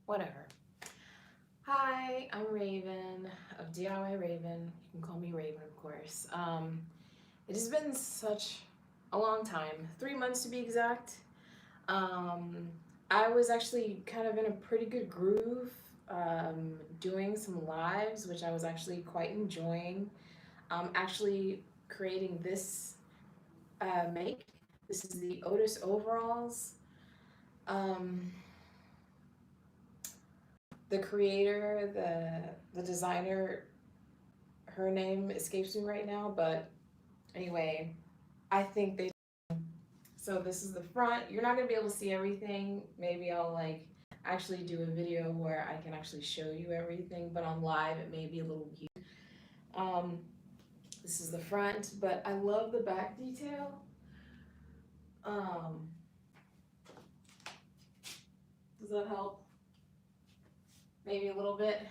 Whatever. Hi, I'm Raven of DIY Raven. You can call me Raven, of course. It has been such a long time, 3 months to be exact. Um, I was actually kind of in a pretty good groove, doing some lives, which I was actually quite enjoying. Actually creating this make. This is the Otis overalls. Um, the creator, the designer, her name escapes me right now, but anyway, I think they. So this is the front. You're not gonna be able to see everything. Maybe I'll like actually do a video where I can actually show you everything, but on live it may be a little weird. Um, this is the front, but I love the back detail. Um, does that help? Maybe a little bit.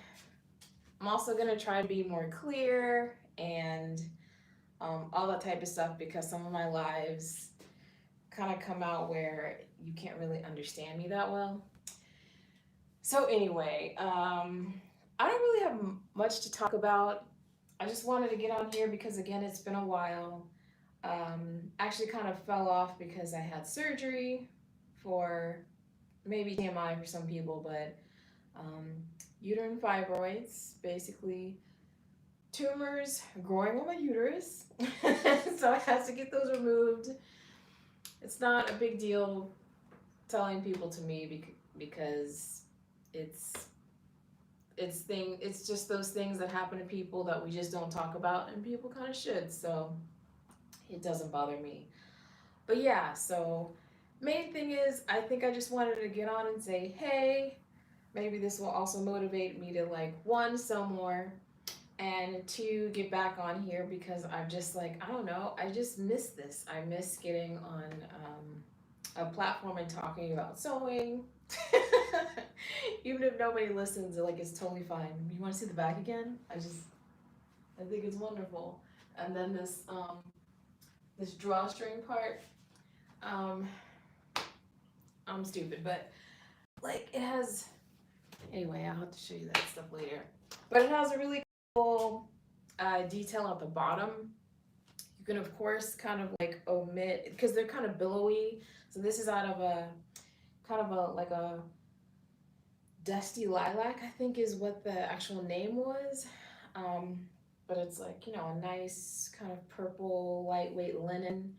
I'm also gonna try to be more clear and all that type of stuff because some of my lives kind of come out where you can't really understand me that well. So anyway, I don't really have much to talk about. I just wanted to get on here because again, it's been a while. Actually, kind of fell off because I had surgery for maybe TMI for some people, but um, uterine fibroids, basically tumors growing on my uterus. So I had to get those removed. It's not a big deal telling people to me because it's it's just those things that happen to people that we just don't talk about and people kind of should, so it doesn't bother me. But yeah, so main thing is I think I just wanted to get on and say hey, maybe this will also motivate me to like one sell more and two get back on here because I'm just like I don't know, I just miss this. I miss getting on a platform and talking about sewing. Even if nobody listens, like it's totally fine. You want to see the back again? I think it's wonderful. And then this drawstring part. Um, I'm stupid, but like it has. Anyway, I'll have to show you that stuff later. But it has a really cool detail at the bottom. You can of course kind of like omit because they're kind of billowy. So this is out of a kind of a like a dusty lilac, I think is what the actual name was. Um, but it's like, a nice kind of purple, lightweight linen.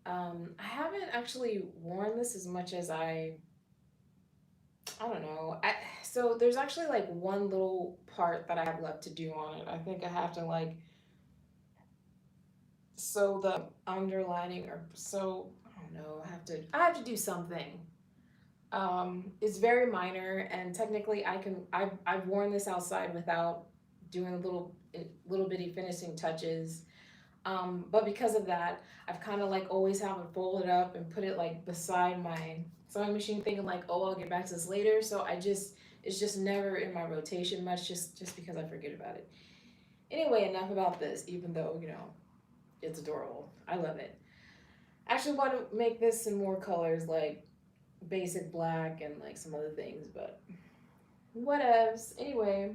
I haven't actually worn this as much as I don't know. So there's actually like one little part that I have left to do on it. I think I have to like sew the underlining or sew, I don't know, I have to do something. It's very minor, and technically, I've worn this outside without doing little bitty finishing touches. But because of that, I've kind of like always have it folded up and put it like beside my sewing machine, thinking like, oh, I'll get back to this later. So it's just never in my rotation much, just because I forget about it. Anyway, enough about this. Even though it's adorable, I love it. I actually want to make this in more colors, like basic black and like some other things, but whatevs. Anyway,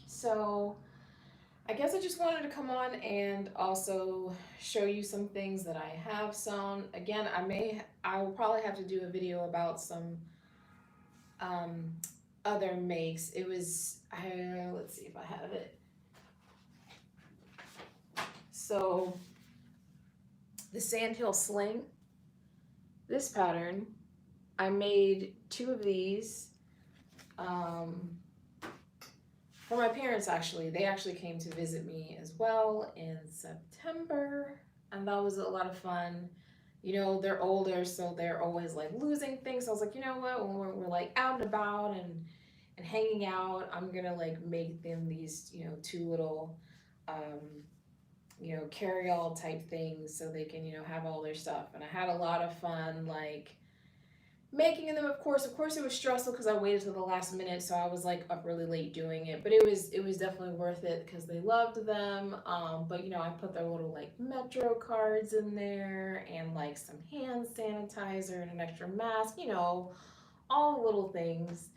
so I guess I just wanted to come on and also show you some things that I have sewn. Again, I will probably have to do a video about some um, other makes. Let's see if I have it. So the Sandhill Sling, this pattern, I made two of these. For my parents, actually. They actually came to visit me as well in September, and that was a lot of fun. They're older, so they're always like losing things. So I was like, you know what, when we're like out and about and hanging out, I'm gonna like make them these, two little carry-all type things so they can, have all their stuff. And I had a lot of fun, like making them. Of course it was stressful because I waited till the last minute, so I was like up really late doing it, but it was definitely worth it because they loved them. But I put their little like metro cards in there and like some hand sanitizer and an extra mask, all the little things.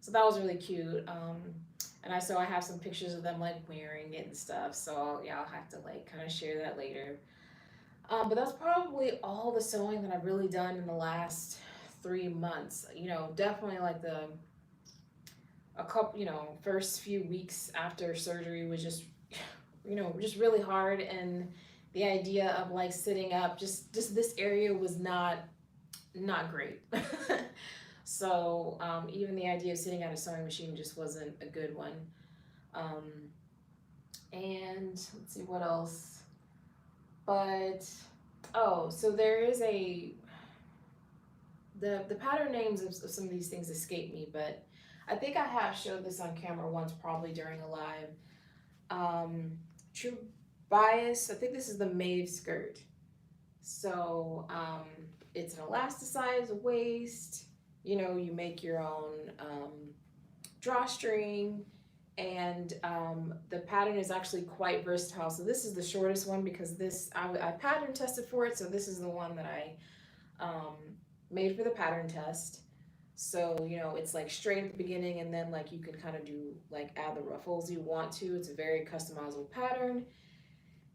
So that was really cute. And I have some pictures of them like wearing it and stuff. So yeah, I'll have to like kind of share that later. But that's probably all the sewing that I've really done in the last 3 months. Definitely like the a couple, first few weeks after surgery was just, just really hard. And the idea of like sitting up, just this area was not great. So even the idea of sitting at a sewing machine just wasn't a good one. Um, and let's see what else. But so there is the pattern names of some of these things escape me, but I think I have showed this on camera once, probably during a live. True Bias. I think this is the Maeve skirt. So it's an elasticized waist. You make your own drawstring, and the pattern is actually quite versatile. So this is the shortest one because I pattern tested for it. So this is the one that I made for the pattern test. So it's like straight at the beginning, and then like you can kind of do like add the ruffles you want to. It's a very customizable pattern.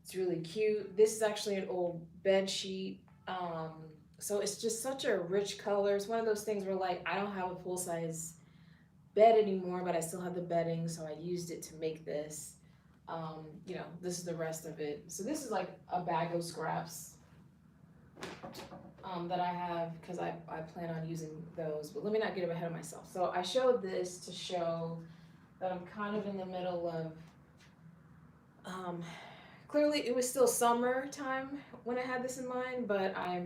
It's really cute. This is actually an old bed sheet. So it's just such a rich color. It's one of those things where like I don't have a full size bed anymore, but I still have the bedding, so I used it to make this. This is the rest of it. So this is like a bag of scraps that I have because I plan on using those. But let me not get ahead of myself. So I showed this to show that I'm kind of in the middle of. Clearly, it was still summertime when I had this in mind, but I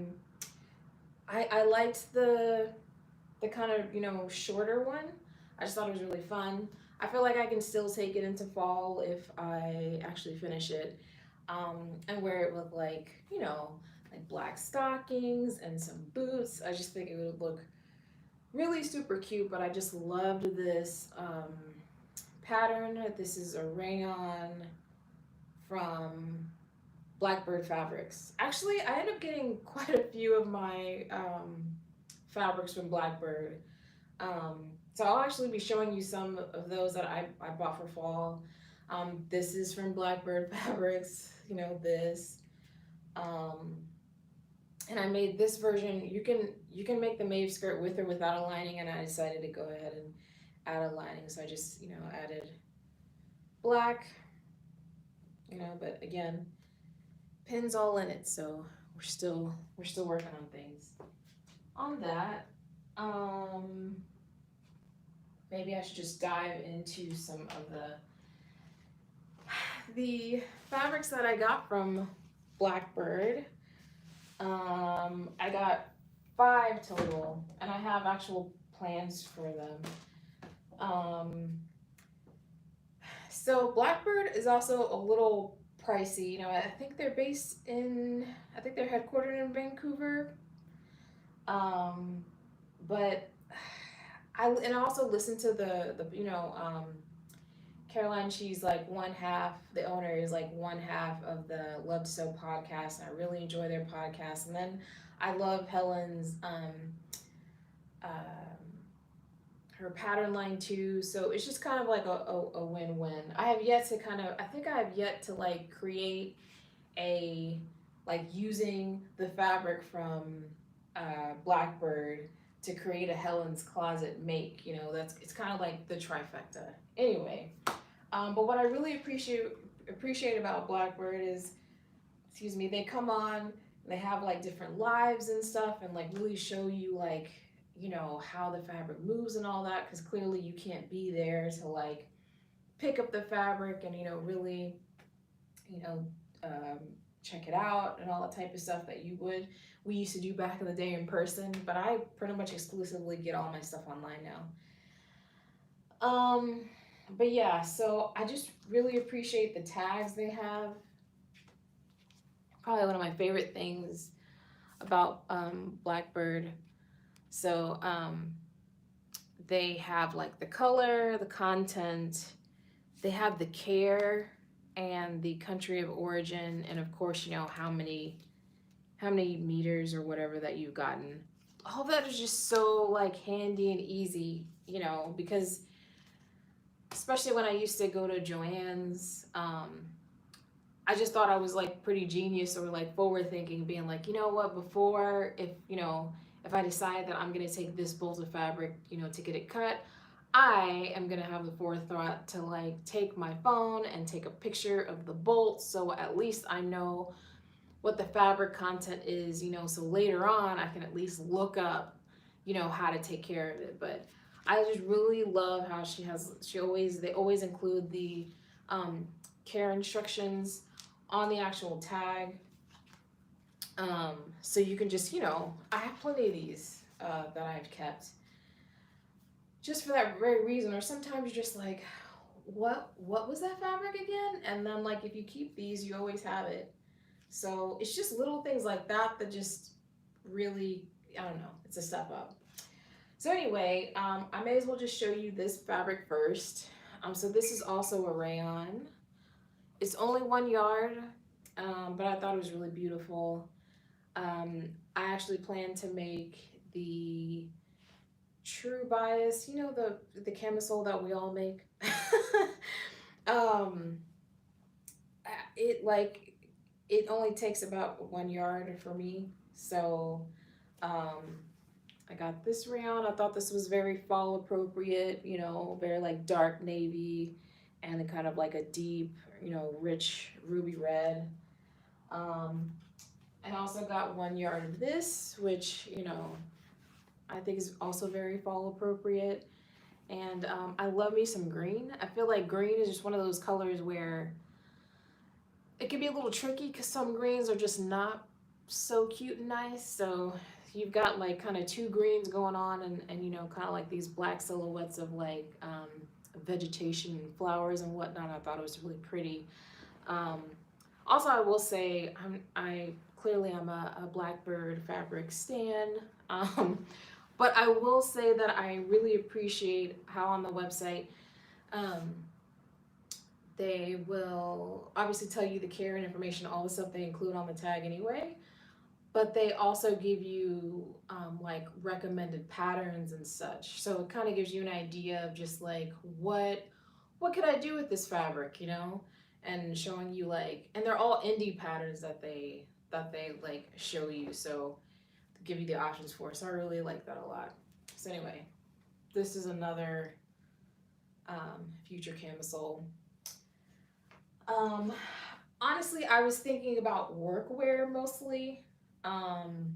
liked the kind of shorter one. I just thought it was really fun. I feel like I can still take it into fall if I actually finish it, and wear it with like black stockings and some boots. I just think it would look really super cute. But I just loved this pattern. This is a rayon from Blackbird Fabrics. Actually, I ended up getting quite a few of my fabrics from Blackbird. So I'll actually be showing you some of those that I bought for fall. This is from Blackbird Fabrics, this. And I made this version. You can make the Maeve skirt with or without a lining, and I decided to go ahead and add a lining. So I just, added black, but again, pins all in it, so we're still working on things. On that, maybe I should just dive into some of the fabrics that I got from Blackbird. I got 5 total, and I have actual plans for them. So Blackbird is also a little pricey. I think they're I think they're headquartered in Vancouver. But I also listened to the Caroline. She's like one half. The owner is like one half of the Love to Sew podcast, and I really enjoy their podcast. And then I love Helen's her pattern line too. So it's just kind of like a win-win. I think I have yet to like create using the fabric from Blackbird to create a Helen's Closet make. It's kind of like the trifecta. Anyway, but what I really appreciate about Blackbird is, they come on and they have like different lives and stuff, and like really show you like how the fabric moves and all that, because clearly you can't be there to like pick up the fabric and really check it out and all that type of stuff that we used to do back in the day in person. But I pretty much exclusively get all my stuff online now. But yeah, so I just really appreciate the tags they have. Probably one of my favorite things about Blackbird. So they have like the color, the content, they have the care and the country of origin, and of course how many meters or whatever that you've gotten. all that is just so like handy and easy, you know, because especially when I used to go to Joann's, I just thought I was like pretty genius or like forward thinking, being like, you know what, before, if you know, if I decide that I'm gonna take this bolt of fabric, you know, to get it cut, I am gonna have the forethought to like take my phone and take a picture of the bolt, so at least I know what the fabric content is, you know, so later on I can at least look up, you know, how to take care of it. But I just really love how they always include the care instructions on the actual tag. So you can just, you know, I have plenty of these that I've kept just for that very reason. Or sometimes you're just like, what was that fabric again? And then like if you keep these, you always have it. So it's just little things like that that just really, I don't know, it's a step up. So anyway, I may as well just show you this fabric first. So this is also a rayon. It's only 1 yard, but I thought it was really beautiful. I actually plan to make the true bias, you know, the camisole that we all make. um, it like it only takes about 1 yard for me, so I got this rayon. I thought this was very fall appropriate, you know, very like dark navy and kind of like a deep, you know, rich ruby red. Um, I also got 1 yard of this, which, you know, I think is also very fall appropriate. And I love me some green. I feel like green is just one of those colors where it can be a little tricky because some greens are just not so cute and nice. So you've got like kind of two greens going on, and you know, kind of like these black silhouettes of like vegetation and flowers and whatnot. I thought it was really pretty. Um, Also, I will say I clearly I'm a Blackbird fabric stan, but I will say that I really appreciate how on the website um, they will obviously tell you the care and information, all the stuff they include on the tag anyway, but they also give you like recommended patterns and such. So it kind of gives you an idea of just like what could I do with this fabric, you know, and showing you like, and they're all indie patterns that they like show you, so give you the options for. So I really like that a lot. So anyway, this is another future camisole. Um, Honestly, I was thinking about workwear mostly. Um,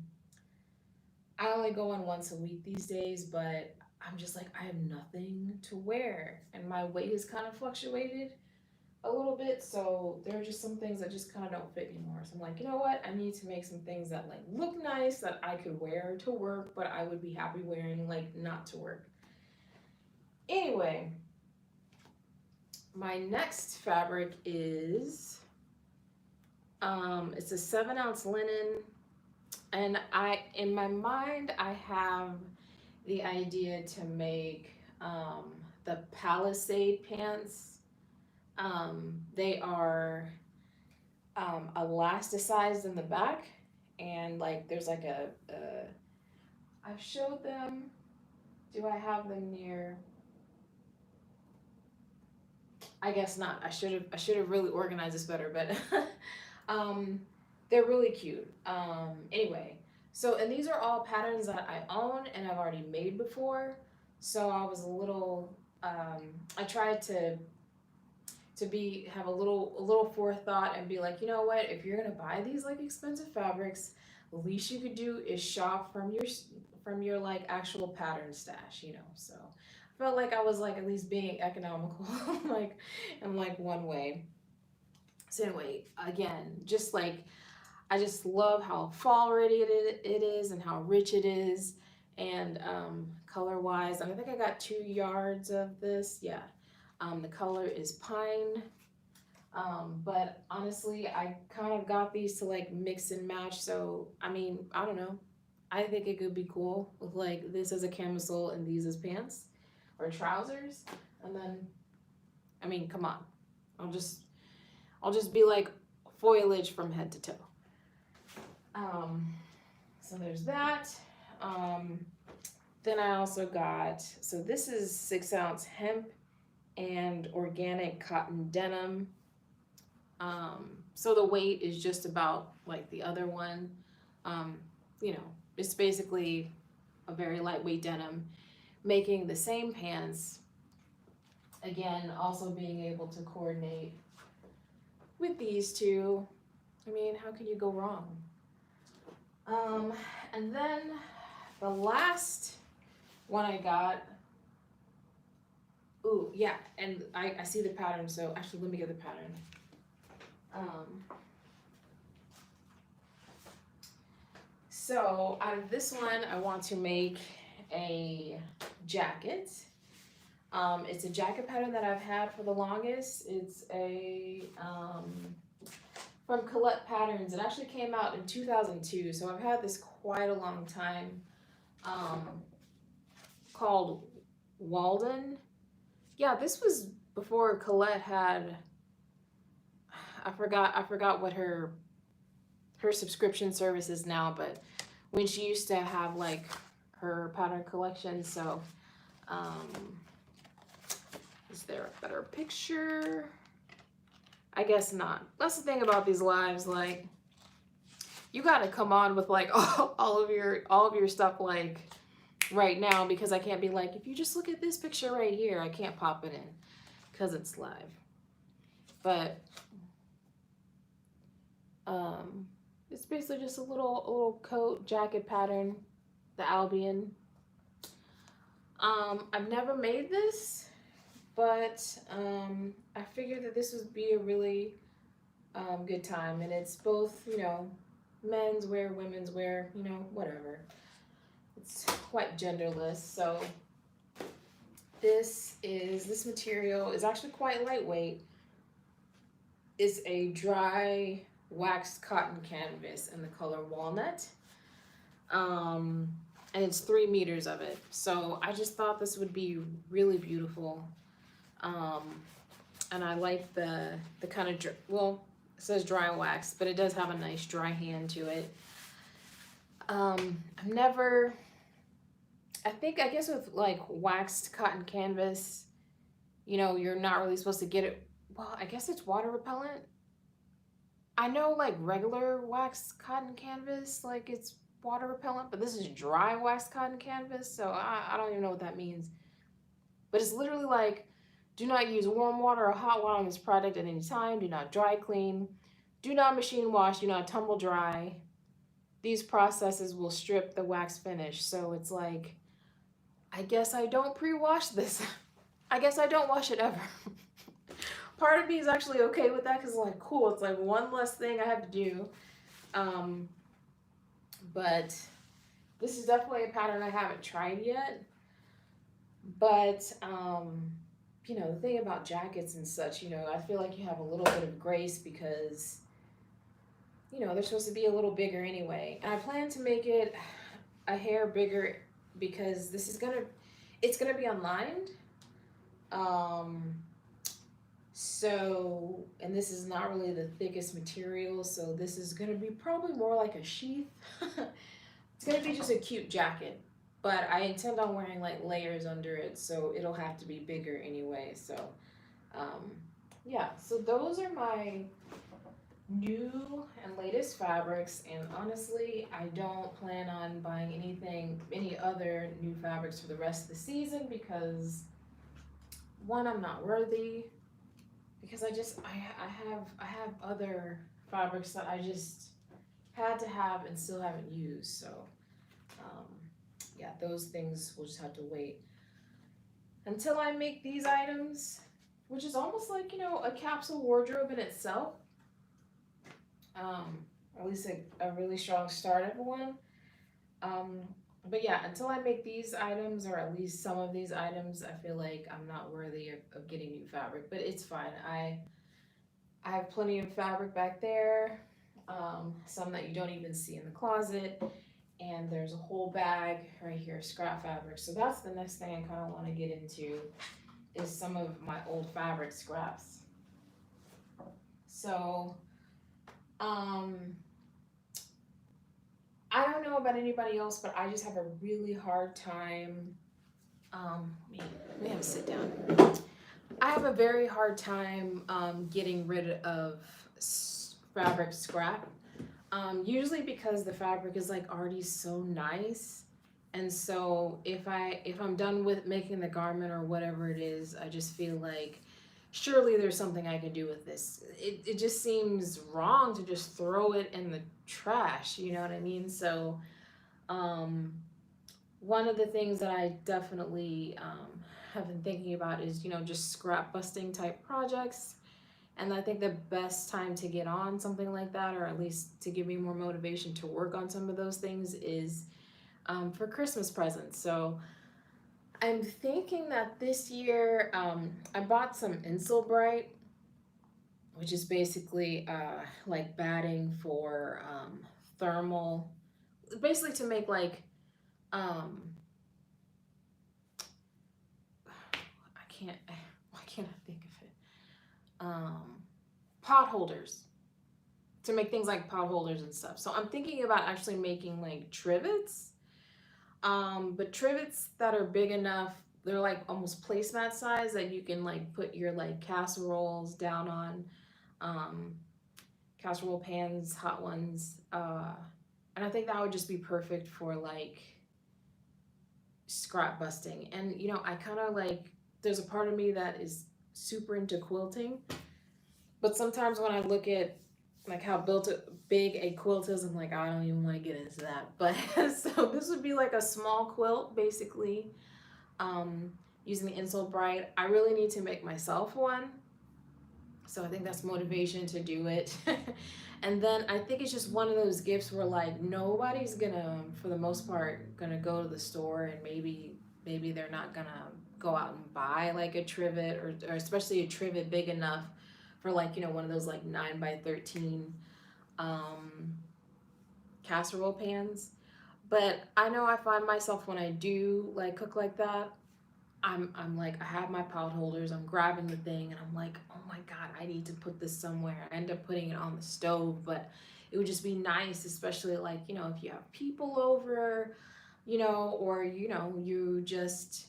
I only go on once a week these days, but I'm just like, I have nothing to wear, and my weight has kind of fluctuated a little bit, so there are just some things that just kind of don't fit anymore. So I'm like, you know what? I need to make some things that like look nice that I could wear to work, but I would be happy wearing like not to work. Anyway, my next fabric is it's a 7 ounce linen, and in my mind I have the idea to make the Palisade pants. They are elasticized in the back, and like there's like I've showed them. Do I have them near? I guess not. I should have really organized this better, but um, they're really cute. Anyway, so and these are all patterns that I own and I've already made before. So I was a little. I tried to be have a little forethought and be like, you know what, if you're gonna buy these like expensive fabrics, the least you could do is shop from your like actual pattern stash, you know. So I felt like I was like at least being economical like in like one way. So anyway, again, just like I just love how fall ready it is and how rich it is, and color wise, I think I got 2 yards of this. Yeah, the color is pine. But honestly, I kind of got these to like mix and match. So I mean, I don't know. I think it could be cool with like this as a camisole and these as pants or trousers. And then, I mean, come on, I'll just I'll just be like foliage from head to toe. Um, so there's that. Then I also got, so this is 6 ounce hemp and organic cotton denim. So the weight is just about like the other one. Um, you know, it's basically a very lightweight denim, making the same pants. Again, also being able to coordinate with these two. I mean, how can you go wrong? And then the last one I got, ooh, yeah, and I see the pattern, so actually let me get the pattern. So out of this one, I want to make a jacket. It's a jacket pattern that I've had for the longest. It's a from Colette Patterns. It actually came out in 2002, so I've had this quite a long time. Called Walden. Yeah, this was before Colette had. I forgot what her subscription service is now, but when she used to have like her pattern collection. So, is there a better picture? I guess not. That's the thing about these lives, like you gotta come on with like all of your stuff like right now, because I can't be like, if you just look at this picture right here, I can't pop it in because it's live. But it's basically just a little coat jacket pattern, the Albion. I've never made this, but I figured that this would be a really good time, and it's both, you know, men's wear, women's wear, you know, whatever. It's quite genderless. So this material is actually quite lightweight. It's a dry waxed cotton canvas in the color walnut. And it's 3 meters of it. So I just thought this would be really beautiful. And I like the kind of, well, it says dry wax, but it does have a nice dry hand to it. I guess with like waxed cotton canvas, you know, you're not really supposed to get it. Well, I guess it's water repellent. I know like regular waxed cotton canvas, like it's water repellent, but this is dry waxed cotton canvas, so I don't even know what that means. But it's literally like, do not use warm water or hot water on this product at any time. Do not dry clean. Do not machine wash. Do not tumble dry. These processes will strip the wax finish. So it's like, I guess I don't pre-wash this. I guess I don't wash it ever. Part of me is actually okay with that because, like, cool, it's like one less thing I have to do. But this is definitely a pattern I haven't tried yet. But, you know, the thing about jackets and such, you know, I feel like you have a little bit of grace because, you know, they're supposed to be a little bigger anyway. And I plan to make it a hair bigger because this is it's gonna be unlined. So, and this is not really the thickest material, so this is gonna be probably more like a sheath. It's gonna be just a cute jacket, but I intend on wearing like layers under it, so it'll have to be bigger anyway. So, yeah, so those are my new and latest fabrics, and honestly, I don't plan on buying any other new fabrics for the rest of the season because one, I'm not worthy, because I have other fabrics that I just had to have and still haven't used. So yeah, those things will just have to wait until I make these items, which is almost like, you know, a capsule wardrobe in itself. At least a really strong start of one. But yeah, until I make these items, or at least some of these items, I feel like I'm not worthy of getting new fabric, but it's fine. I have plenty of fabric back there, some that you don't even see in the closet, and there's a whole bag right here, scrap fabric. So that's the next thing I kind of want to get into, is some of my old fabric scraps. So, I don't know about anybody else, but I just have a really hard time. Let me have a sit down. I have a very hard time getting rid of fabric scrap. Usually because the fabric is like already so nice, and so if I'm done with making the garment or whatever it is, I just feel like surely there's something I can do with this. It just seems wrong to just throw it in the trash. You know what I mean? So um, one of the things that I definitely have been thinking about is, just scrap busting type projects. And I think the best time to get on something like that, or at least to give me more motivation to work on some of those things, is for Christmas presents. So I'm thinking that this year I bought some Insulbright, which is basically like batting for thermal, basically to make like um, I can't why can't I think of it? Pot holders, to make things like pot holders and stuff. So I'm thinking about actually making like trivets, but trivets that are big enough. They're like almost placemat size that you can like put your like casseroles down on, um, casserole pans, hot ones, and I think that would just be perfect for like scrap busting. And I kind of like, there's a part of me that is super into quilting, but sometimes when I look at like how built big a quilt is, I'm like, I don't even want to get into that. But so this would be like a small quilt, basically, um, using the insole bright. I really need to make myself one, so I think that's motivation to do it. And then I think it's just one of those gifts where like nobody's gonna, for the most part, gonna go to the store, and maybe they're not gonna go out and buy like a trivet, or especially a trivet big enough for like one of those like 9 by 13 um, casserole pans. But I know I find myself when I do like cook like that, I'm like, I have my pot holders, I'm grabbing the thing, and I'm like, oh my god, I need to put this somewhere. I end up putting it on the stove, but it would just be nice, especially like if you have people over, or you just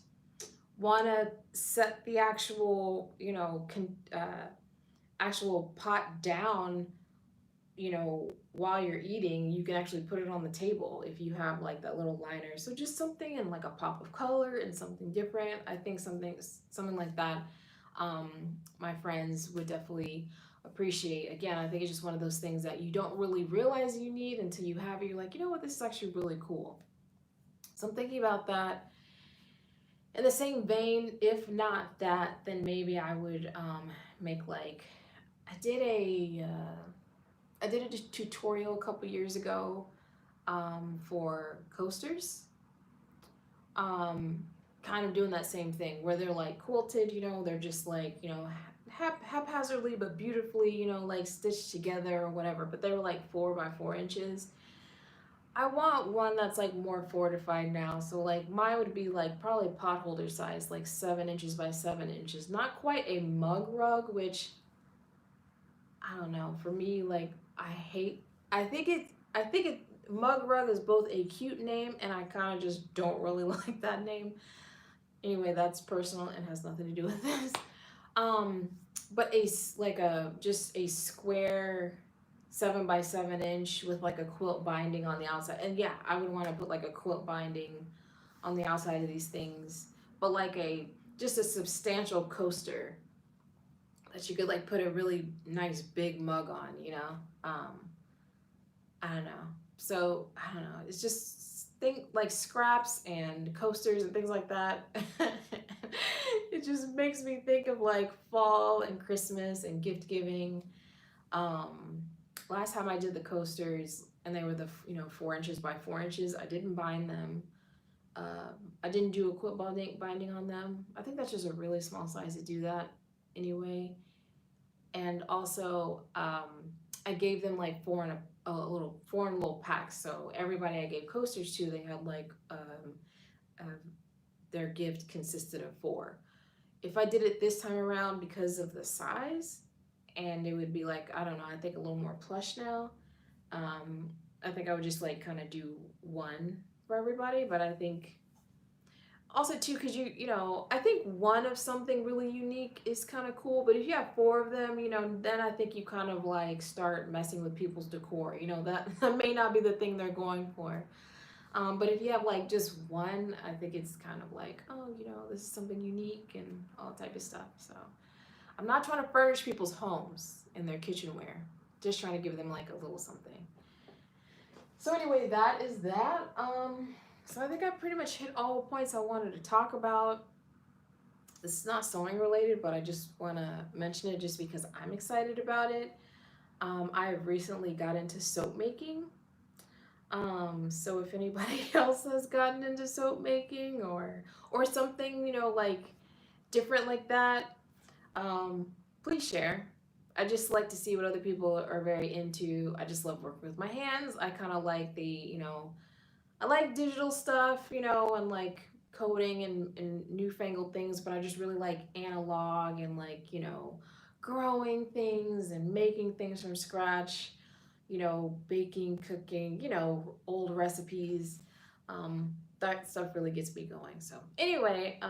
want to set the actual actual pot down, while you're eating, you can actually put it on the table if you have like that little liner. So just something in like a pop of color and something different. I think something like that, my friends would definitely appreciate. Again, I think it's just one of those things that you don't really realize you need until you have it. You're like, you know what, this is actually really cool. So I'm thinking about that. In the same vein, if not that, then maybe I would make like, I did a tutorial a couple years ago for coasters. Um, Kind of doing that same thing where they're like quilted, they're just like, haphazardly but beautifully, like stitched together or whatever, but they were like 4 by 4 inches. I want one that's like more fortified now. So like mine would be like probably pot holder size, like 7 inches by 7 inches. Not quite a mug rug, which I don't know. For me, like I hate. I think it. Mug rug is both a cute name, and I kind of just don't really like that name. Anyway, that's personal and has nothing to do with this. Um, but like a just a square 7 by 7 inch with like a quilt binding on the outside. And yeah, I would want to put like a quilt binding on the outside of these things, but like a just a substantial coaster that you could like put a really nice big mug on, I don't know. So I don't know. It's just think like scraps and coasters and things like that. It just makes me think of like fall and Christmas and gift giving. Um, Last time I did the coasters, and they were the 4 inches by 4 inches. I didn't bind them. I didn't do a quilt binding on them. I think that's just a really small size to do that anyway. And also, I gave them like four in a little packs. So everybody I gave coasters to, they had like uh, their gift consisted of four. If I did it this time around, because of the size, and it would be like, I don't know, I think a little more plush now. Um, I think I would just like kind of do one for everybody, but I think also too, because I think one of something really unique is kind of cool, but if you have four of them, then I think you kind of like start messing with people's decor. That that may not be the thing they're going for. But if you have like just one, I think it's kind of like, oh, this is something unique and all type of stuff. So I'm not trying to furnish people's homes in their kitchenware, just trying to give them like a little something. So anyway, that is that. So I think I pretty much hit all the points I wanted to talk about. This is not sewing related, but I just want to mention it just because I'm excited about it. I recently got into soap making. So if anybody else has gotten into soap making or something, like different like that, please share. I just like to see what other people are very into. I just love working with my hands. I kind of like I like digital stuff, and like coding and newfangled things, but I just really like analog and like, growing things and making things from scratch, baking, cooking, old recipes. That stuff really gets me going. So anyway,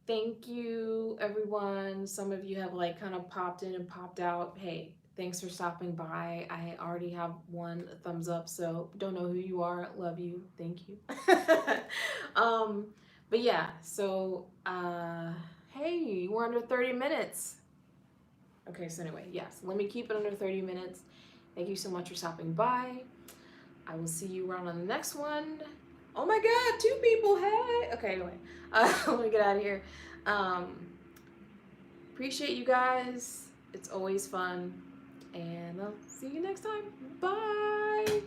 thank you everyone. Some of you have like kind of popped in and popped out. Hey, thanks for stopping by. I already have one thumbs up, so don't know who you are. Love you. Thank you. um, but yeah, so hey, we're under 30 minutes. Okay, so anyway, yes, let me keep it under 30 minutes. Thank you so much for stopping by. I will see you around on the next one. Oh my god, 2 people, hey! Okay, anyway, let me get out of here. Appreciate you guys. It's always fun. And I'll see you next time. Bye!